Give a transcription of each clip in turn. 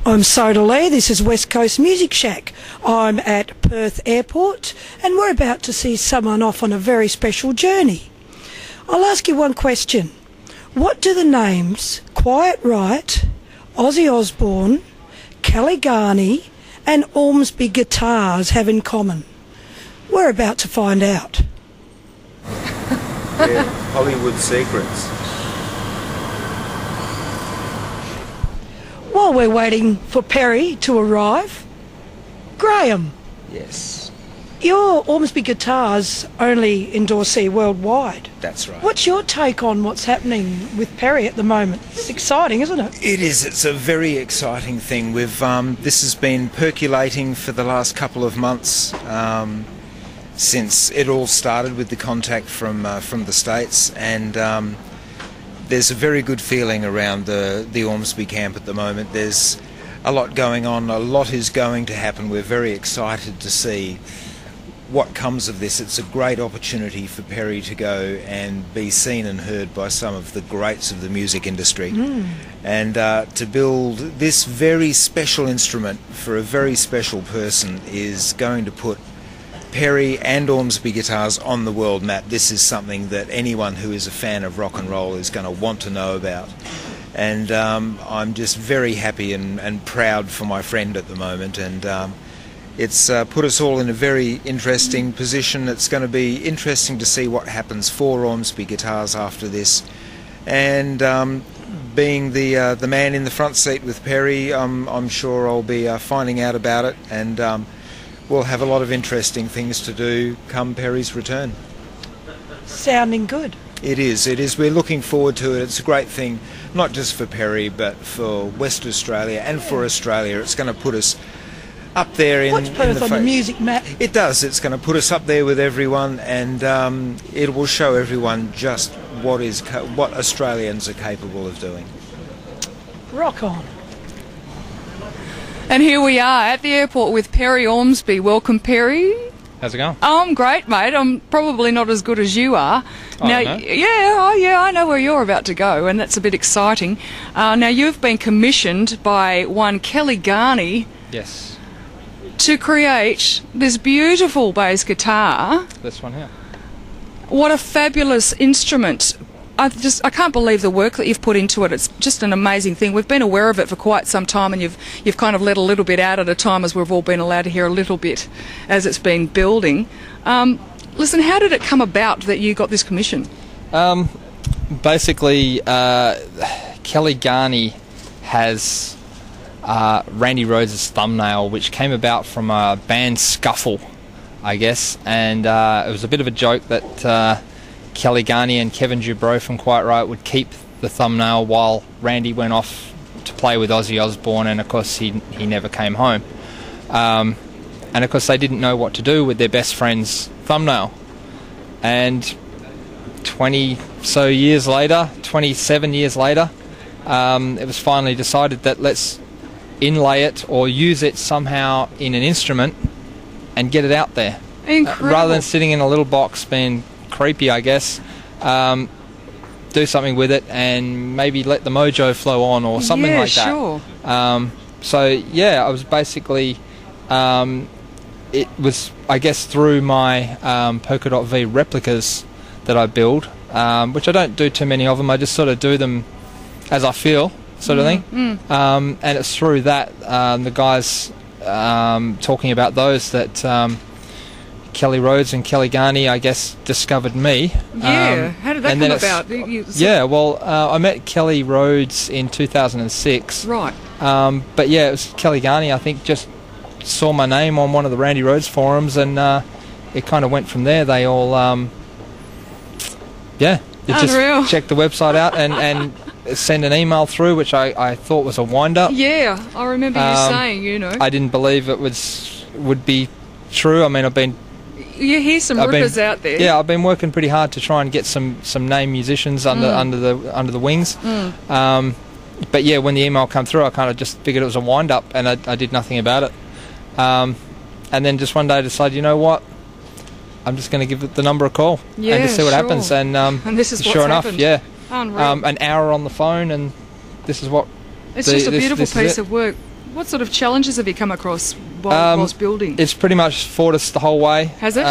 I'm Soda Lee, this is West Coast Music Shack. I'm at Perth Airport and we're about to see someone off on a very special journey. I'll ask you one question. What do the names Quiet Right, Ozzy Osbourne, Kelly Garni and Ormsby guitars have in common? We're about to find out. Yeah, Hollywood secrets. While we're waiting for Perry to arrive, Graham. Yes. Your Ormsby guitars only endorsee worldwide. That's right. What's your take on what's happening with Perry at the moment? It's exciting, isn't it? It is. It's a very exciting thing. We've this has been percolating for the last couple of months since it all started with the contact from the States, and there's a very good feeling around the Ormsby camp at the moment. There's a lot going on. A lot is going to happen. We're very excited to see what comes of this. It's a great opportunity for Perry to go and be seen and heard by some of the greats of the music industry, and to build this very special instrument for a very special person is going to put Perry and Ormsby guitars on the world map. This is something that anyone who is a fan of rock and roll is going to want to know about, and I'm just very happy and proud for my friend at the moment, and it's put us all in a very interesting position. It's going to be interesting to see what happens for Ormsby guitars after this, and being the man in the front seat with Perry, I'm sure I'll be finding out about it, and we'll have a lot of interesting things to do come Perry's return. Sounding good. It is, it is. We're looking forward to it. It's a great thing, not just for Perry, but for West Australia and for Australia. It's going to put us up there in Puts Perth on the music map. It does. It's going to put us up there with everyone, and it will show everyone just what Australians are capable of doing. Rock on. And here we are at the airport with Perry Ormsby. Welcome, Perry. How's it going? I'm great, mate. I'm probably not as good as you are. Oh, now, no? yeah, I know where you're about to go, and that's a bit exciting. Now, you've been commissioned by one Kelly Garni Yes. to create this beautiful bass guitar. This one here. What a fabulous instrument. I can't believe the work that you've put into it. It's just an amazing thing. We've been aware of it for quite some time, and you've kind of let a little bit out at a time, as we've all been allowed to hear a little bit as it's been building. Listen, how did it come about that you got this commission? Basically, Kelly Garni has Randy Rhoads' thumbnail, which came about from a band scuffle, I guess, and it was a bit of a joke that Kelly Garni and Kevin Dubrow from Quiet Right would keep the thumbnail while Randy went off to play with Ozzy Osbourne, and of course he never came home. And of course they didn't know what to do with their best friend's thumbnail. And 27 years later, it was finally decided that let's inlay it or use it somehow in an instrument and get it out there. Incredible. Rather than sitting in a little box being creepy, I guess. Do something with it and maybe let the mojo flow on or something like that. Sure. So yeah, I was basically it was, I guess, through my Polka Dot V replicas that I build, which I don't do too many of them. I just sort of do them as I feel, sort of thing. And it's through that the guys talking about those that Kelly Rhoads and Kelly Garni, I guess, discovered me. Yeah, how did that come about? Yeah, well, I met Kelly Rhoads in 2006. Right. But yeah, it was Kelly Garni, I think, just saw my name on one of the Randy Rhoads forums, and it kind of went from there. They all, just checked the website out and send an email through, which I thought was a wind-up. Yeah, I remember you saying, you know. I didn't believe it would be true. I mean, you hear some rippers out there. Yeah, I've been working pretty hard to try and get some name musicians under the wings. But yeah, when the email came through, I kind of just figured it was a wind-up, and I did nothing about it. And then just one day I decided, you know what, I'm just going to give the number a call and just see what happens. And this is sure enough, happened. yeah, Unreal. an hour on the phone, and this is what. It's just a beautiful piece of work. What sort of challenges have you come across whilst building? It's pretty much fought us the whole way. Has it?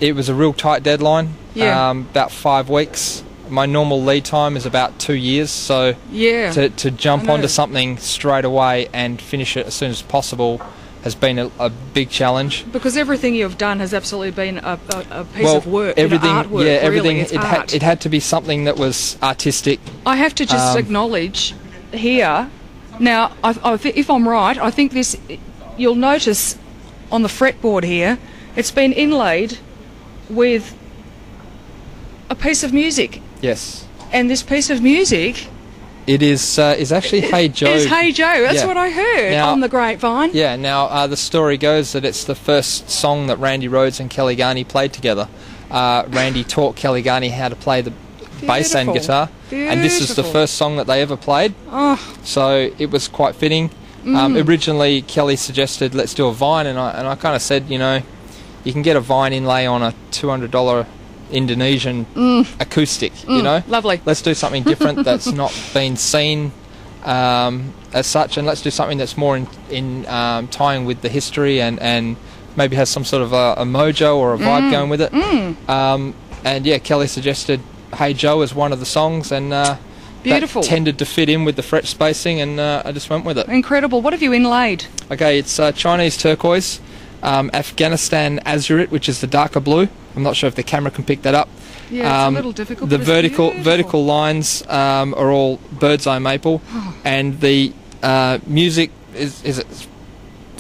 It was a real tight deadline. Yeah. About 5 weeks. My normal lead time is about 2 years, so yeah. to jump onto something straight away and finish it as soon as possible has been a big challenge. Because everything you've done has absolutely been a piece of work, everything, artwork. Yeah, everything. Really, it had to be something that was artistic. I have to just acknowledge here. Now, if I'm right, I think this. You'll notice on the fretboard here, it's been inlaid with a piece of music. Yes. And this piece of music. It is actually Hey Joe. It's Hey Joe. That's what I heard on the grapevine. Yeah. Now the story goes that it's the first song that Randy Rhoads and Kelly Garni played together. Randy taught Kelly Garni how to play the bass and guitar, and this is the first song that they ever played. Oh. So it was quite fitting. Originally, Kelly suggested let's do a vine, and I kind of said, you can get a vine inlay on a $200 Indonesian acoustic, Lovely. Let's do something different that's not been seen as such, and let's do something that's more in tying with the history and maybe has some sort of a mojo or a vibe going with it. And yeah, Kelly suggested Hey Joe as one of the songs, and beautiful. That tended to fit in with the fret spacing, and I just went with it. Incredible. What have you inlaid? Okay, it's Chinese turquoise, Afghanistan azurite, which is the darker blue. I'm not sure if the camera can pick that up. Yeah, it's a little difficult. The but it's vertical lines are all bird's eye maple, and the music is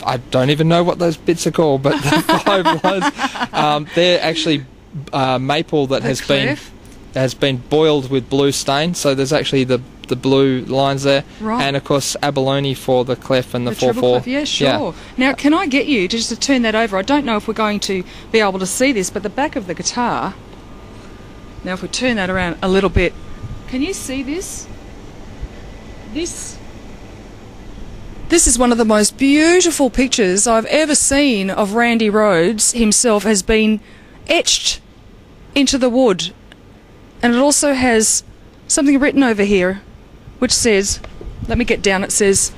I don't even know what those bits are called, but the 5 lines, they're actually maple that has been boiled with blue stain. So there's actually the blue lines there, right. And of course abalone for the clef and the 4/4. Yeah, sure. Yeah. Now, can I get you to turn that over? I don't know if we're going to be able to see this, but the back of the guitar. Now, if we turn that around a little bit, can you see this? This is one of the most beautiful pictures I've ever seen of Randy Rhoads himself. Has been etched into the wood, and it also has something written over here which says, let me get down, it says,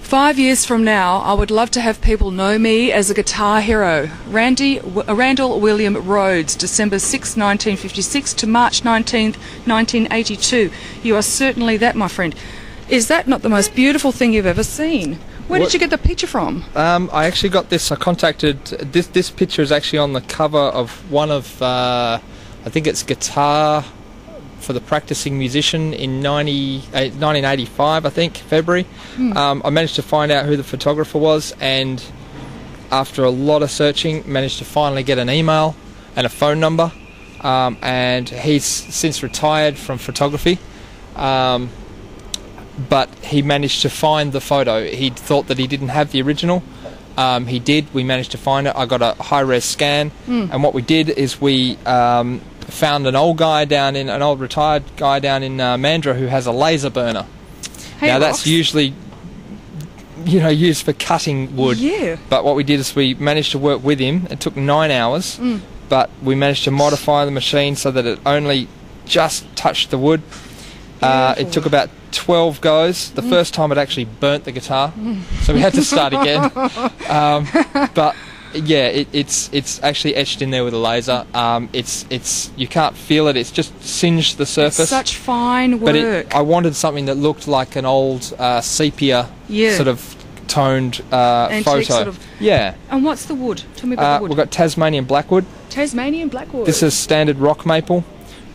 5 years from now I would love to have people know me as a guitar hero. Randall William Rhoads, December 6, 1956 to March 19th, 1982. You are certainly that, my friend. Is that not the most beautiful thing you've ever seen? Where did you get the picture from? I actually got this. I contacted this picture is actually on the cover of one of I think it's Guitar for the Practicing Musician in 1985, I think, February. I managed to find out who the photographer was, and after a lot of searching managed to finally get an email and a phone number, and he's since retired from photography. But he managed to find the photo. He thought that he didn't have the original. He did. We managed to find it. I got a high-res scan, and what we did is we found an old retired guy down in Mandurah who has a laser burner. Now that's usually used for cutting wood. Yeah. But what we did is we managed to work with him. It took 9 hours, but we managed to modify the machine so that it only just touched the wood. It took about 12 goes. The first time it actually burnt the guitar, so we had to start again. But yeah, it's actually etched in there with a laser. It's you can't feel it. It's just singed the surface. It's such fine work. But I wanted something that looked like an old sepia sort of toned photo. Sort of. Yeah. And what's the wood? Tell me about the wood. We've got Tasmanian blackwood. Tasmanian blackwood. This is standard rock maple.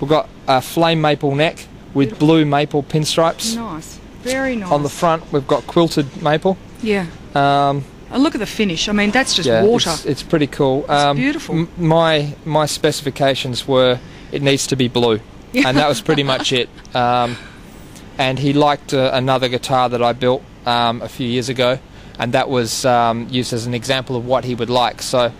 We've got flame maple neck with blue maple pinstripes. Nice, very nice. On the front, we've got quilted maple. Yeah. And look at the finish. I mean, that's just water. It's pretty cool. It's beautiful. My specifications were it needs to be blue, and that was pretty much it. And he liked another guitar that I built a few years ago, and that was used as an example of what he would like. So,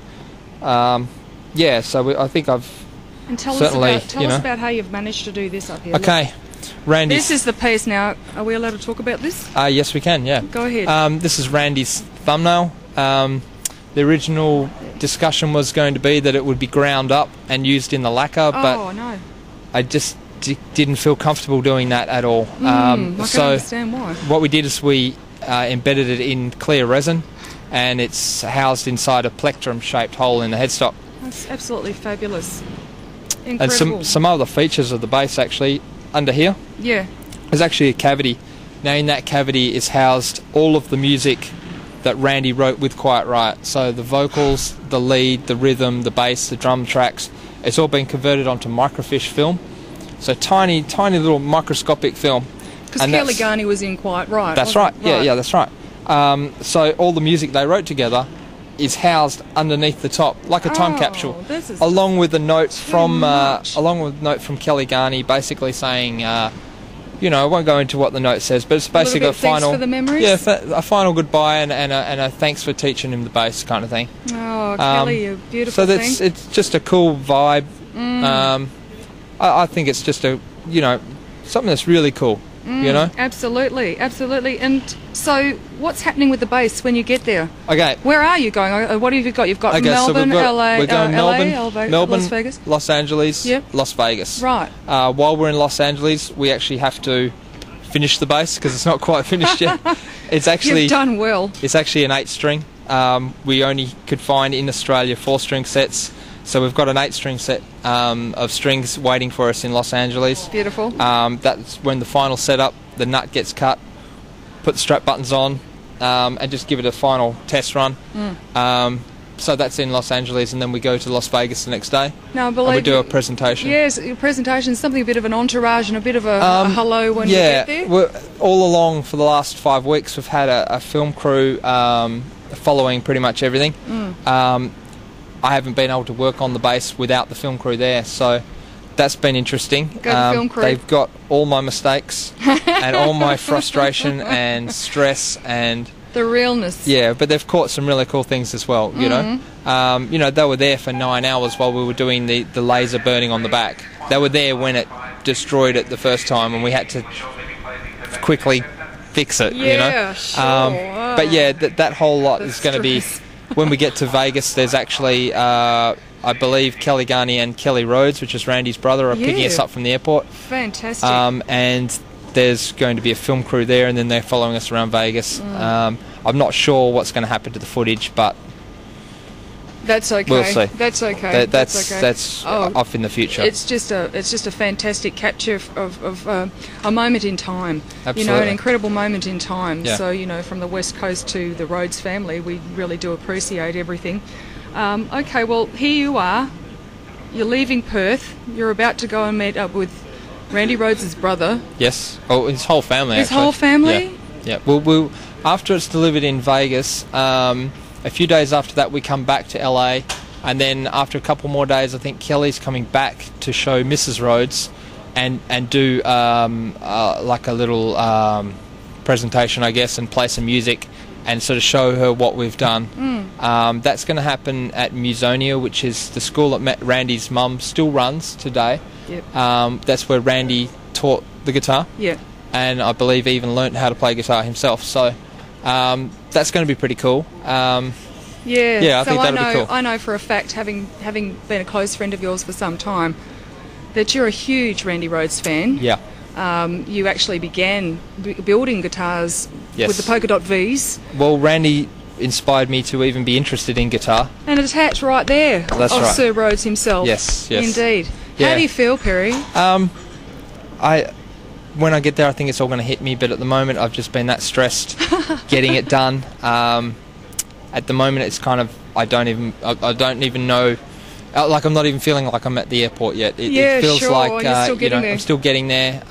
yeah. So I think I've. And tell certainly, us about how you've managed to do this up here. Okay. Randy. This is the piece now. Are we allowed to talk about this? Yes, we can, yeah. Go ahead. This is Randy's thumbnail. The original discussion was going to be that it would be ground up and used in the lacquer, but no. I just didn't feel comfortable doing that at all. I can understand why. What we did is we embedded it in clear resin, and it's housed inside a plectrum-shaped hole in the headstock. That's absolutely fabulous. And Incredible. some other features of the bass, actually, under here, Yeah. there's actually a cavity. Now in that cavity is housed all of the music that Randy wrote with Quiet Riot. So the vocals, the lead, the rhythm, the bass, the drum tracks, it's all been converted onto microfiche film. So tiny little microscopic film. Because Kelly Garni was in Quiet Riot. That's right. Yeah, that's right. So all the music they wrote together is housed underneath the top, like a time capsule, this is along with a note from much. Kelly Garni, basically saying, you know, I won't go into what the note says, but it's basically a final, thanks for the memories? yeah, a final goodbye and a thanks for teaching him the bass kind of thing. Oh, Kelly, you beautiful So thing. it's just a cool vibe. I think it's just something that's really cool. You know. Absolutely, absolutely. And so, what's happening with the bass when you get there? Okay. Where are you going? What have you got? You've got Okay, so Melbourne, LA, we're going Melbourne, Las Vegas. Los Angeles, Yep. Las Vegas. Right. While we're in Los Angeles, we actually have to finish the bass because it's not quite finished yet. It's actually You've done well. It's actually an 8-string. We only could find in Australia 4-string sets, so we've got an 8-string set of strings waiting for us in Los Angeles. Beautiful. That's when the final setup, the nut gets cut, put the strap buttons on, and just give it a final test run. So that's in Los Angeles, and then we go to Las Vegas the next day. Now, I And believe we do a presentation. Yes, a presentation, something a bit of an entourage and a bit of a hello when you get there. Yeah, all along for the last 5 weeks, we've had a film crew following pretty much everything. I haven't been able to work on the bass without the film crew there, so that's been interesting. Go to film crew. They've got all my mistakes and all my frustration and stress and The realness. yeah, but they've caught some really cool things as well. You know, they were there for 9 hours while we were doing the laser burning on the back. They were there when it destroyed it the first time, and we had to quickly fix it. Yeah, you know, sure. but yeah, that whole lot is going to be. When we get to Vegas, there's actually, I believe, Kelly Garni and Kelly Rhodes, which is Randy's brother, are picking us up from the airport. Fantastic. And there's going to be a film crew there, and then they're following us around Vegas. I'm not sure what's going to happen to the footage, but That's okay. we'll see. That's okay. That's okay. off in the future. It's just a fantastic capture of a moment in time. Absolutely. You know, an incredible moment in time. Yeah. So, you know, from the West Coast to the Rhodes family, we really do appreciate everything. Okay, well, here you are. You're leaving Perth. You're about to go and meet up with Randy Rhodes' brother. Yes. Oh, his whole family. His actually. whole family? Yeah. We'll after it's delivered in Vegas. A few days after that, we come back to LA, and then after a couple more days, I think Kelly's coming back to show Mrs. Rhodes, and do like a little presentation, I guess, and play some music, and sort of show her what we've done. That's going to happen at Musonia, which is the school that Randy's mum still runs today. Yep. That's where Randy taught the guitar. Yeah. And I believe even learnt how to play guitar himself. So that's going to be pretty cool. Yeah, I so think that'll be cool. I know for a fact, having been a close friend of yours for some time, that you're a huge Randy Rhodes fan. Yeah. You actually began building guitars Yes. with the polka dot V's. Well, Randy inspired me to even be interested in guitar. And attached right there That's of right. Sir Rhodes himself. Yes. Indeed. Yeah. How do you feel, Perry? When I get there, I think it's all going to hit me. But at the moment, I've just been that stressed getting it done. At the moment, it's kind of I don't even know. Like I'm not even feeling like I'm at the airport yet. It feels sure. like You're still getting there. I'm still getting there.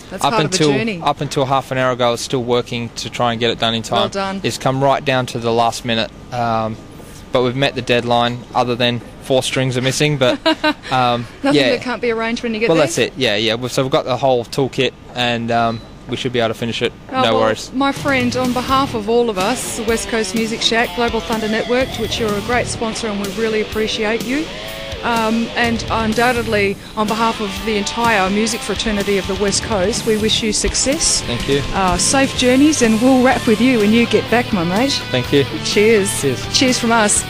That's part of the journey. Up until half an hour ago, I was still working to try and get it done in time. Well done. It's come right down to the last minute, but we've met the deadline. Other than 4 strings are missing, but Nothing that can't be arranged when you get well, there? that's it. Yeah. So we've got the whole toolkit, and we should be able to finish it. No worries. My friend, on behalf of all of us, the West Coast Music Shack, Global Thunder Network, to which you're a great sponsor and we really appreciate you, and undoubtedly on behalf of the entire music fraternity of the West Coast, we wish you success. Thank you. Safe journeys, and we'll wrap with you when you get back, my mate. Thank you. Cheers. Cheers. Cheers from us.